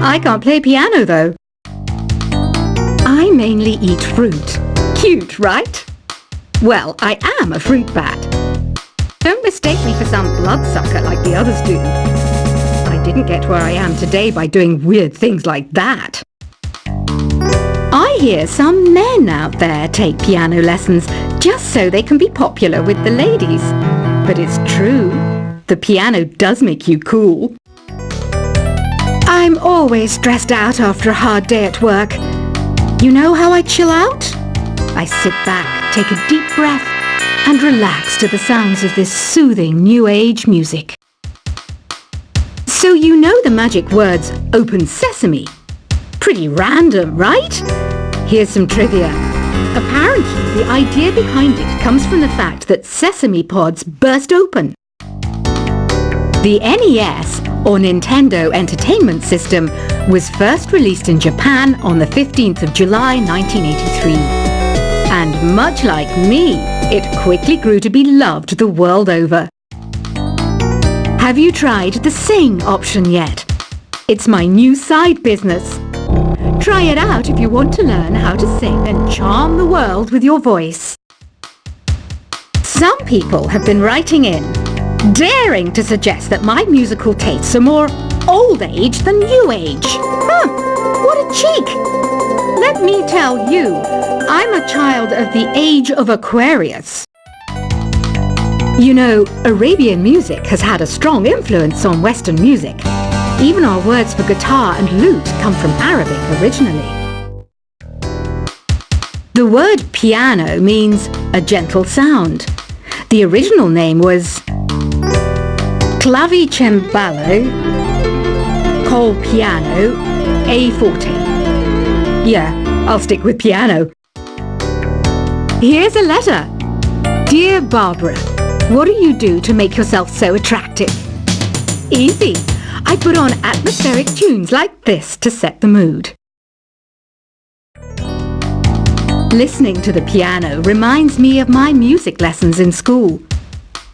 I can't play piano though. I mainly eat fruit. Cute, right? Well, I am a fruit bat. Don't mistake me for some bloodsucker like the others do. I didn't get where I am today by doing weird things like that. I hear some men out there take piano lessons just so they can be popular with the ladies. But it's true, the piano does make you cool. I'm always stressed out after a hard day at work. You know how I chill out? I sit back, take a deep breath, and relax to the sounds of this soothing new age music. So you know the magic words "Open Sesame"? Pretty random, right? Here's some trivia. Apparently, the idea behind it comes from the fact that sesame pods burst open. The NES, or Nintendo Entertainment System, was first released in Japan on the 15th of July 1983. And much like me, it quickly grew to be loved the world over. Have you tried the Sing option yet? It's my new side business. Try it out if you want to learn how to sing and charm the world with your voice. Some people have been writing in, daring to suggest that my musical tastes are more old age than new age. Huh, what a cheek! Let me tell you, I'm a child of the age of Aquarius. You know, Arabian music has had a strong influence on Western music. Even our words for guitar and lute come from Arabic originally. The word piano means a gentle sound. The original name was clavicembalo col piano a forte. Yeah, I'll stick with piano. Here's a letter. Dear Barbara, what do you do to make yourself so attractive? Easy. I put on atmospheric tunes like this to set the mood. Listening to the piano reminds me of my music lessons in school.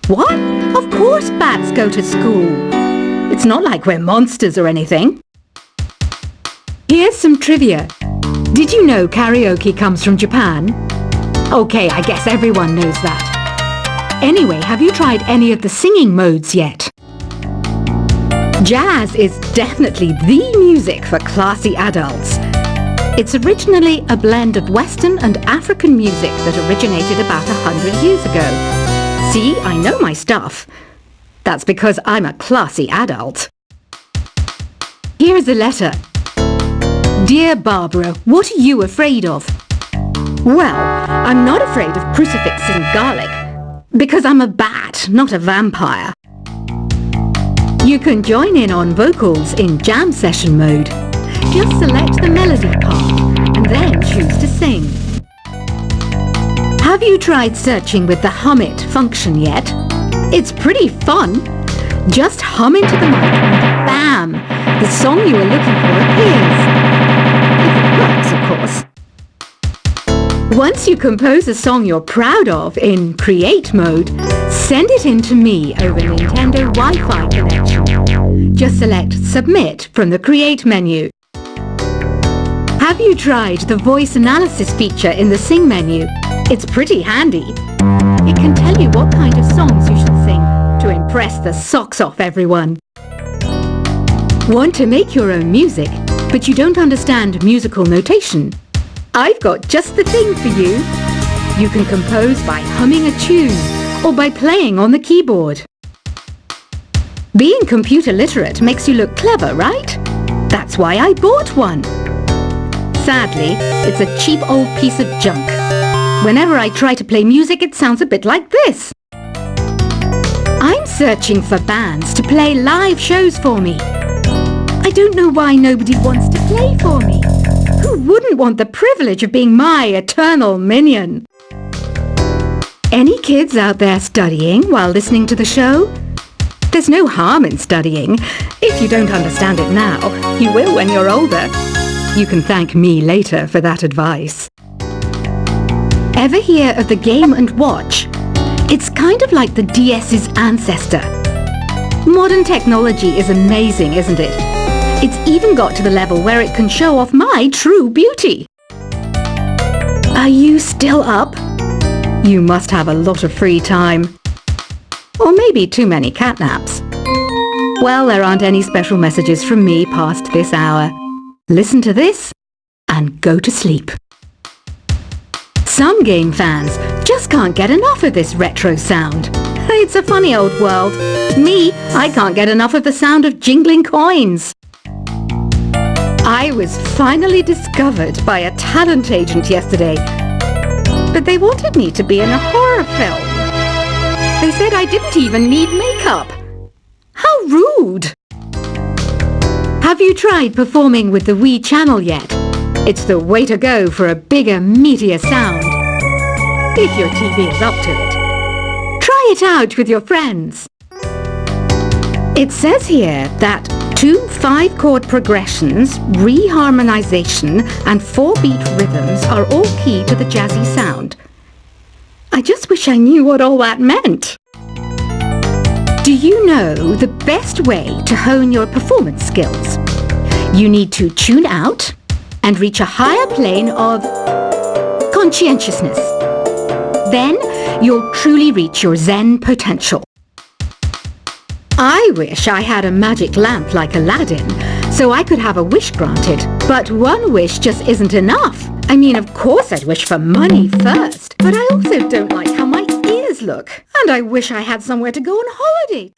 What? Of course bats go to school. It's not like we're monsters or anything. Here's some trivia. Did you know karaoke comes from Japan? Okay, I guess everyone knows that. Anyway, have you tried any of the singing modes yet? Jazz is definitely the music for classy adults. It's originally a blend of Western and African music that originated about 100 years ago. See, I know my stuff. That's because I'm a classy adult. Here's a letter. Dear Barbara, what are you afraid of? Well, I'm not afraid of crucifix and garlic, because I'm a bat, not a vampire. You can join in on vocals in jam session mode. Just select the melody part and then choose to sing. Have you tried searching with the Hum It function yet? It's pretty fun. Just hum into the mic and bam! The song you were looking for appears. If it works, of course. Once you compose a song you're proud of in Create mode, send it in to me over Nintendo Wi-Fi connection. Just select Submit from the Create menu. Have you tried the voice analysis feature in the Sing menu? It's pretty handy. It can tell you what kind of songs you should sing to impress the socks off everyone. Want to make your own music, but you don't understand musical notation? I've got just the thing for you. You can compose by humming a tune or by playing on the keyboard. Being computer literate makes you look clever, right? That's why I bought one. Sadly, it's a cheap old piece of junk. Whenever I try to play music, it sounds a bit like this. I'm searching for bands to play live shows for me. I don't know why nobody wants to play for me. Who wouldn't want the privilege of being my eternal minion? Any kids out there studying while listening to the show? There's no harm in studying. If you don't understand it now, you will when you're older. You can thank me later for that advice. Ever hear of the Game & Watch? It's kind of like the DS's ancestor. Modern technology is amazing, isn't it? It's even got to the level where it can show off my true beauty. Are you still up? You must have a lot of free time. Or maybe too many catnaps. Well, there aren't any special messages from me past this hour. Listen to this and go to sleep. Some game fans just can't get enough of this retro sound. It's a funny old world. Me, I can't get enough of the sound of jingling coins. I was finally discovered by a talent agent yesterday, but they wanted me to be in a horror film. They said I didn't even need makeup. How rude! Have you tried performing with the Wii channel yet? It's the way to go for a bigger, meatier sound. If your TV is up to it. Try it out with your friends. It says here that 2 5-chord progressions, reharmonization, and 4-beat rhythms are all key to the jazzy sound. I just wish I knew what all that meant. Do you know the best way to hone your performance skills? You need to tune out and reach a higher plane of conscientiousness. Then you'll truly reach your Zen potential. I wish I had a magic lamp like Aladdin, so I could have a wish granted. But one wish just isn't enough. I mean, of course I'd wish for money first, but I also don't like how my ears look. And I wish I had somewhere to go on holiday.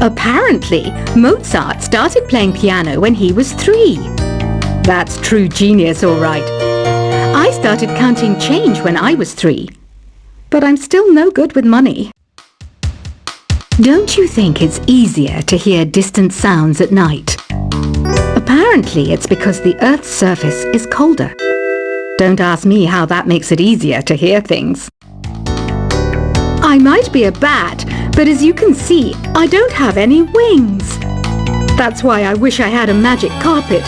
Apparently, Mozart started playing piano when he was 3. That's true genius, all right. I started counting change when I was 3. But I'm still no good with money. Don't you think it's easier to hear distant sounds at night? Apparently, it's because the Earth's surface is colder. Don't ask me how that makes it easier to hear things. I might be a bat, but as you can see, I don't have any wings. That's why I wish I had a magic carpet.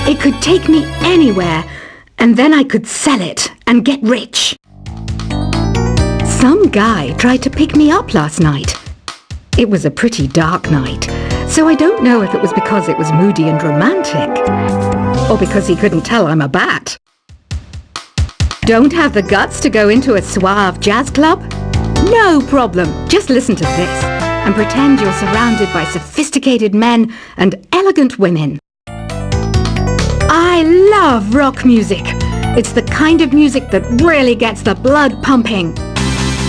It could take me anywhere, and then I could sell it and get rich. Some guy tried to pick me up last night. It was a pretty dark night, so I don't know if it was because it was moody and romantic, or because he couldn't tell I'm a bat. Don't have the guts to go into a suave jazz club? No problem, just listen to this and pretend you're surrounded by sophisticated men and elegant women. I love rock music. It's the kind of music that really gets the blood pumping.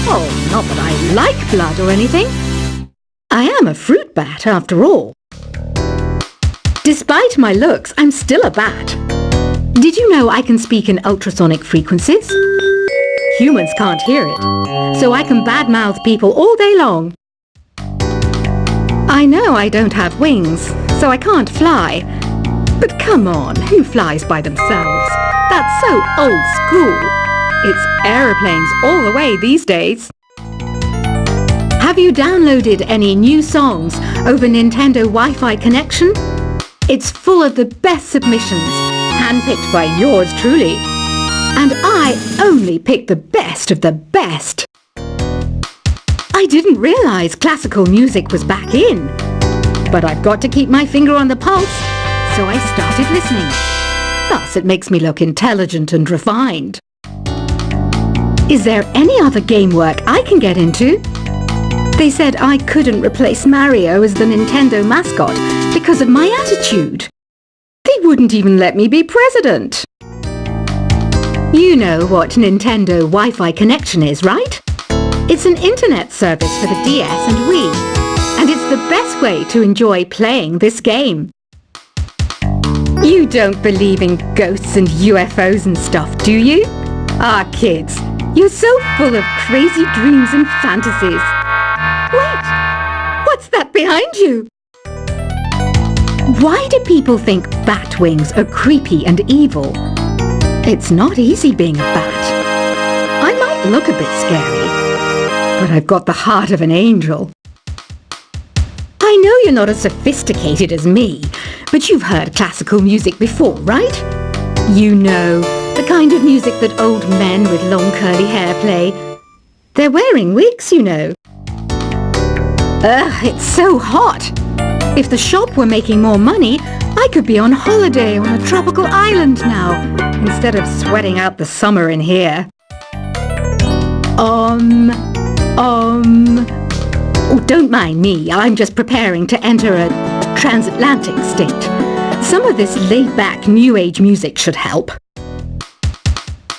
Oh, not that I like blood or anything. I am a fruit bat, after all. Despite my looks, I'm still a bat. Did you know I can speak in ultrasonic frequencies? Humans can't hear it, so I can badmouth people all day long. I know I don't have wings, so I can't fly. But come on, who flies by themselves? That's so old school. It's aeroplanes all the way these days. Have you downloaded any new songs over Nintendo Wi-Fi connection? It's full of the best submissions, handpicked by yours truly. And I only pick the best of the best. I didn't realize classical music was back in. But I've got to keep my finger on the pulse, so I started listening. Thus, it makes me look intelligent and refined. Is there any other game work I can get into? They said I couldn't replace Mario as the Nintendo mascot because of my attitude. They wouldn't even let me be president. You know what Nintendo Wi-Fi connection is, right? It's an internet service for the DS and Wii, and it's the best way to enjoy playing this game. You don't believe in ghosts and UFOs and stuff, do you? Ah, kids, you're so full of crazy dreams and fantasies. Wait, what's that behind you? Why do people think bat wings are creepy and evil? It's not easy being a bat. I might look a bit scary, but I've got the heart of an angel. I know you're not as sophisticated as me, but you've heard classical music before, right? You know, the kind of music that old men with long curly hair play. They're wearing wigs, you know. Ugh, it's so hot. If the shop were making more money, I could be on holiday on a tropical island now, instead of sweating out the summer in here. Oh, don't mind me. I'm just preparing to enter a transatlantic state. Some of this laid-back New Age music should help.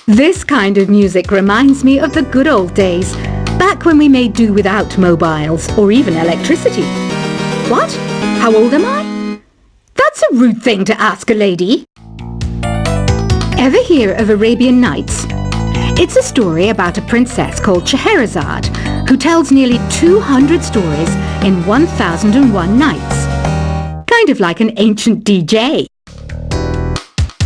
This kind of music reminds me of the good old days, back when we made do without mobiles or even electricity. What? How old am I? That's a rude thing to ask a lady. Ever hear of Arabian Nights? It's a story about a princess called Scheherazade who tells nearly 200 stories in 1001 nights. Kind of like an ancient DJ.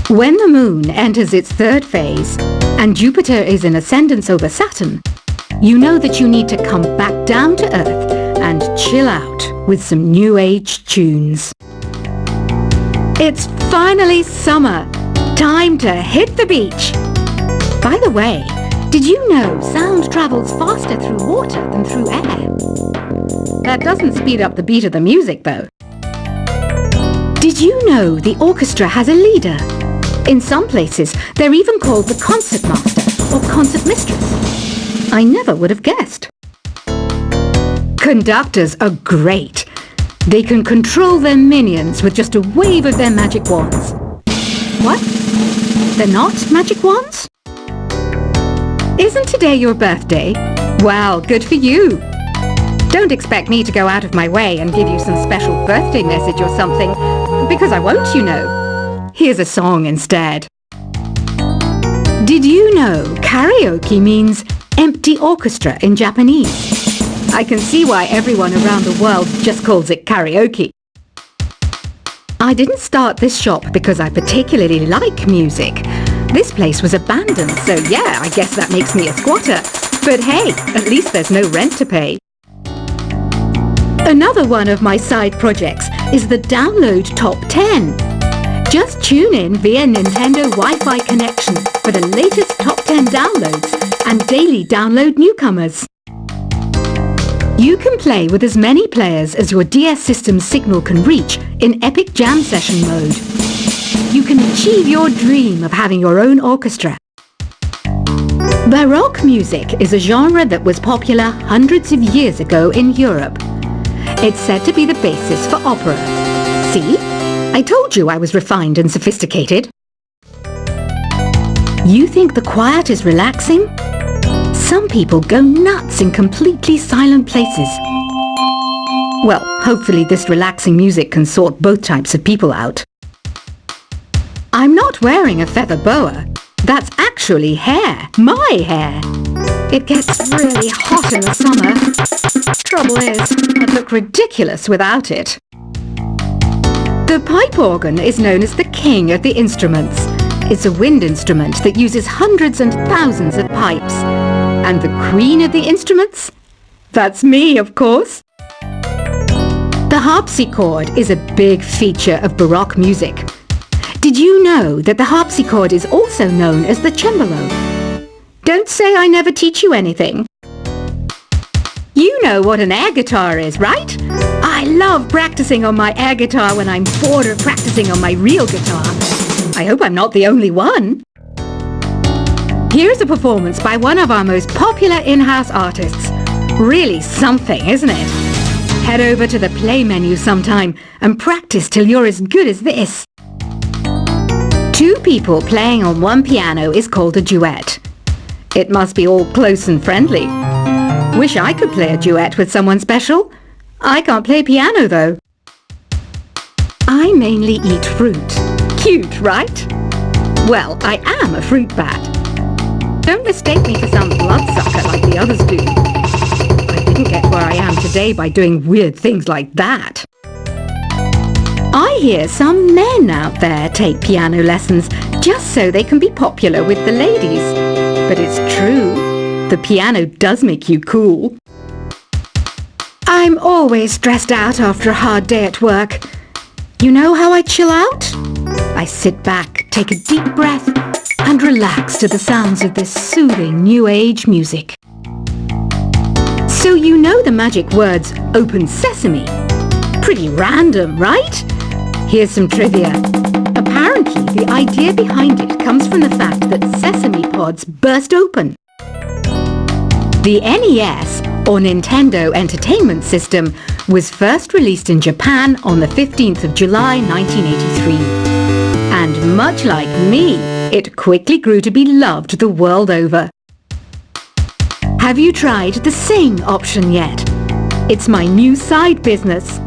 When the moon enters its third phase and Jupiter is in ascendance over Saturn, you know that you need to come back down to Earth and chill out with some New Age tunes. It's finally summer. Time to hit the beach. By the way, did you know sound travels faster through water than through air? That doesn't speed up the beat of the music, though. Did you know the orchestra has a leader? In some places, they're even called the concert master or concert mistress. I never would have guessed. Conductors are great. They can control their minions with just a wave of their magic wands. What? They're not magic wands? Isn't today your birthday? Well, good for you. Don't expect me to go out of my way and give you some special birthday message or something, because I won't, you know. Here's a song instead. Did you know karaoke means empty orchestra in Japanese? I can see why everyone around the world just calls it karaoke. I didn't start this shop because I particularly like music. This place was abandoned, so yeah, I guess that makes me a squatter. But hey, at least there's no rent to pay. Another one of my side projects is the Download Top 10. Just tune in via Nintendo Wi-Fi connection for the latest top 10 downloads and daily download newcomers. You can play with as many players as your DS system's signal can reach in Epic Jam Session mode. You can achieve your dream of having your own orchestra. Baroque music is a genre that was popular hundreds of years ago in Europe. It's said to be the basis for opera. See? I told you I was refined and sophisticated. You think the quiet is relaxing? Some people go nuts in completely silent places. Well, hopefully this relaxing music can sort both types of people out. I'm not wearing a feather boa. That's actually hair. My hair. It gets really hot in the summer. Trouble is, I'd look ridiculous without it. The pipe organ is known as the king of the instruments. It's a wind instrument that uses hundreds and thousands of pipes. And the queen of the instruments? That's me, of course. The harpsichord is a big feature of Baroque music. Did you know that the harpsichord is also known as the cembalo? Don't say I never teach you anything. You know what an air guitar is, right? I love practicing on my air guitar when I'm bored of practicing on my real guitar. I hope I'm not the only one. Here's a performance by one of our most popular in-house artists. Really something, isn't it? Head over to the play menu sometime and practice till you're as good as this. Two people playing on one piano is called a duet. It must be all close and friendly. Wish I could play a duet with someone special. I can't play piano though. I mainly eat fruit. Cute, right? Well, I am a fruit bat. Don't mistake me for some bloodsucker like the others do. I didn't get where I am today by doing weird things like that. I hear some men out there take piano lessons just so they can be popular with the ladies. But it's true, the piano does make you cool. I'm always stressed out after a hard day at work. You know how I chill out? I sit back, take a deep breath, and relax to the sounds of this soothing New Age music. So you know the magic words, open sesame. Pretty random, right? Here's some trivia. Apparently, the idea behind it comes from the fact that sesame pods burst open. The NES, or Nintendo Entertainment System, was first released in Japan on the 15th of July 1983. And much like me, it quickly grew to be loved the world over. Have you tried the Sing option yet? It's my new side business.